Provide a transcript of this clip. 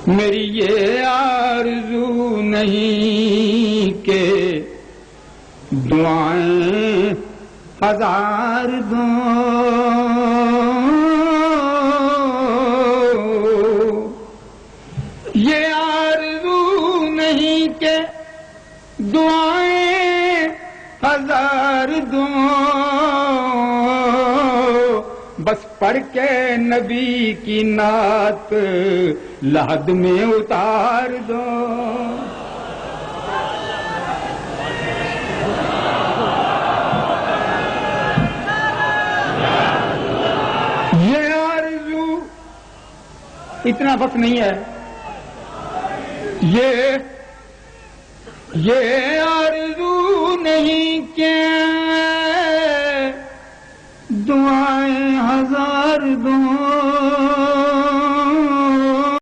میری یہ آرزو نہیں کہ دعائیں ہزار دوں، یہ آرزو نہیں کہ دعائیں ہزار دوں، بس پڑھ کے نبی کی نعت لحد میں اتار دو۔ یہ آرزو اتنا وقت نہیں ہے، یہ آرزو نہیں کہ دعائیں ہزار دوں،